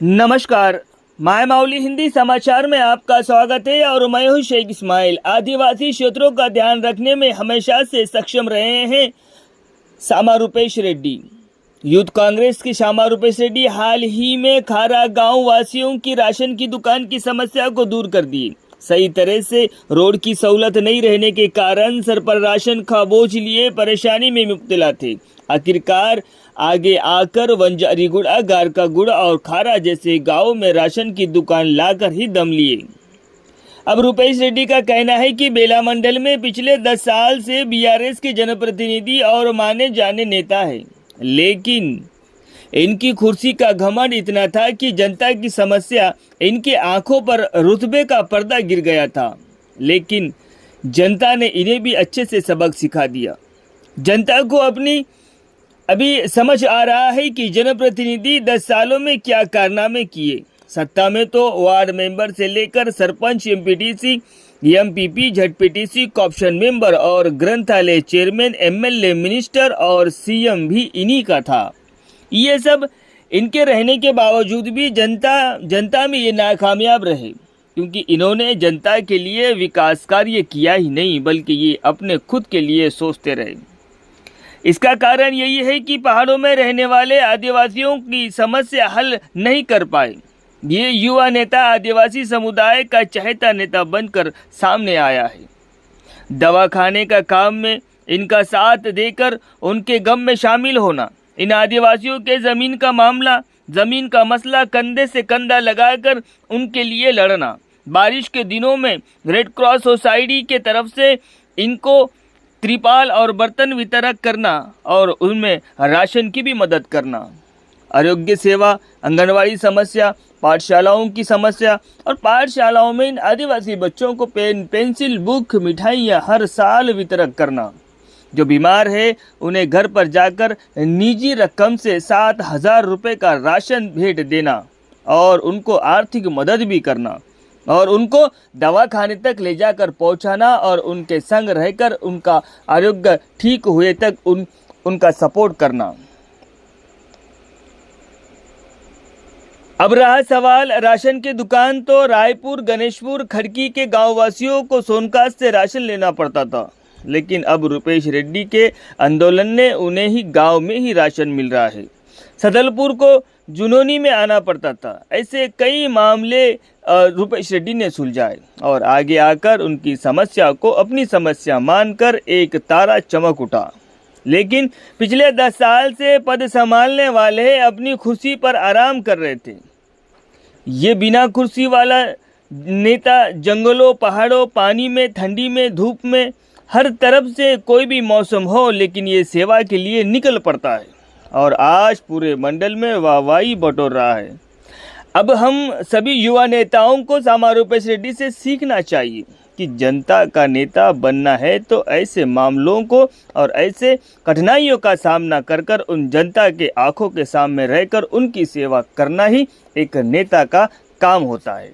नमस्कार, माय माउली हिंदी समाचार में आपका स्वागत है और मैं हूं शेख इस्माइल। आदिवासी क्षेत्रों का ध्यान रखने में हमेशा से सक्षम रहे हैं सामा रूपेश रेड्डी। यूथ कांग्रेस की सामा रूपेश रेड्डी हाल ही में खारा गांव वासियों की राशन की दुकान की समस्या को दूर कर दिए। सही तरह से रोड की सहूलत नहीं रहने के कारण सर पर राशन का बोझ लिए परेशानी में मुब्तला थे। आखिरकार आगे आकर वंजारी गुड़ा, गारका गुड़ा और खारा जैसे गांवों में राशन की दुकान लाकर ही दम लिए। अब रूपेश रेड्डी का कहना है कि बेला मंडल में पिछले 10 साल से बीआरएस के जनप्रतिनिधि और माने जाने नेता है, लेकिन इनकी कुर्सी का घमंड इतना था कि जनता की समस्या इनके आंखों पर रुतबे का पर्दा गिर गया था। लेकिन जनता ने इन्हें भी अच्छे से सबक सिखा दिया। जनता को अभी समझ आ रहा है कि जनप्रतिनिधि 10 सालों में क्या कारनामे किए। सत्ता में तो वार्ड मेंबर से लेकर सरपंच, एमपीटीसी, एमपीपी, झटपीटीसी, कॉप्शन मेंबर और ग्रंथालय चेयरमैन, एमएलए, मिनिस्टर और सीएम भी इन्हीं का था। ये सब इनके रहने के बावजूद भी जनता में ये नाकामयाब रहे, क्योंकि इन्होंने जनता के लिए विकास कार्य किया ही नहीं बल्कि ये अपने खुद के लिए सोचते रहे। इसका कारण यही है कि पहाड़ों में रहने वाले आदिवासियों की समस्या हल नहीं कर पाए। ये युवा नेता आदिवासी समुदाय का चहेता नेता बनकर सामने आया है। दवाखाने का काम में इनका साथ देकर उनके गम में शामिल होना, इन आदिवासियों के जमीन का मसला कंधे से कंधा लगाकर उनके लिए लड़ना, बारिश के दिनों में रेड क्रॉस सोसाइटी के तरफ से इनको त्रिपाल और बर्तन वितरण करना और उनमें राशन की भी मदद करना, आरोग्य सेवा, आंगनवाड़ी समस्या, पाठशालाओं की समस्या और पाठशालाओं में इन आदिवासी बच्चों को पेंसिल, बुक, मिठाइयाँ हर साल वितरण करना। जो बीमार है उन्हें घर पर जाकर निजी रकम से 7,000 रुपये का राशन भेंट देना और उनको आर्थिक मदद भी करना और उनको दवाखाने तक ले जाकर पहुंचाना और उनके संग रहकर उनका आरोग्य ठीक हुए तक उनका सपोर्ट करना। अब रहा सवाल राशन की दुकान, तो रायपुर, गणेशपुर, खड़की के गांव वासियों को सोनकाज से राशन लेना पड़ता था, लेकिन अब रूपेश रेड्डी के आंदोलन ने उन्हें ही गांव में ही राशन मिल रहा है। सदलपुर को जुनूनी में आना पड़ता था। ऐसे कई मामले रूपेश रेड्डी ने सुलझाए और आगे आकर उनकी समस्या को अपनी समस्या मानकर एक तारा चमक उठा। लेकिन पिछले 10 साल से पद संभालने वाले अपनी खुशी पर आराम कर रहे थे। ये बिना कुर्सी वाला नेता जंगलों, पहाड़ों, पानी में, ठंडी में, धूप में, हर तरफ से कोई भी मौसम हो, लेकिन ये सेवा के लिए निकल पड़ता है और आज पूरे मंडल में वाहवाही बटोर रहा है। अब हम सभी युवा नेताओं को सामा रूपेश रेड्डी से सीखना चाहिए कि जनता का नेता बनना है तो ऐसे मामलों को और ऐसे कठिनाइयों का सामना कर उन जनता के आंखों के सामने रहकर उनकी सेवा करना ही एक नेता का काम होता है।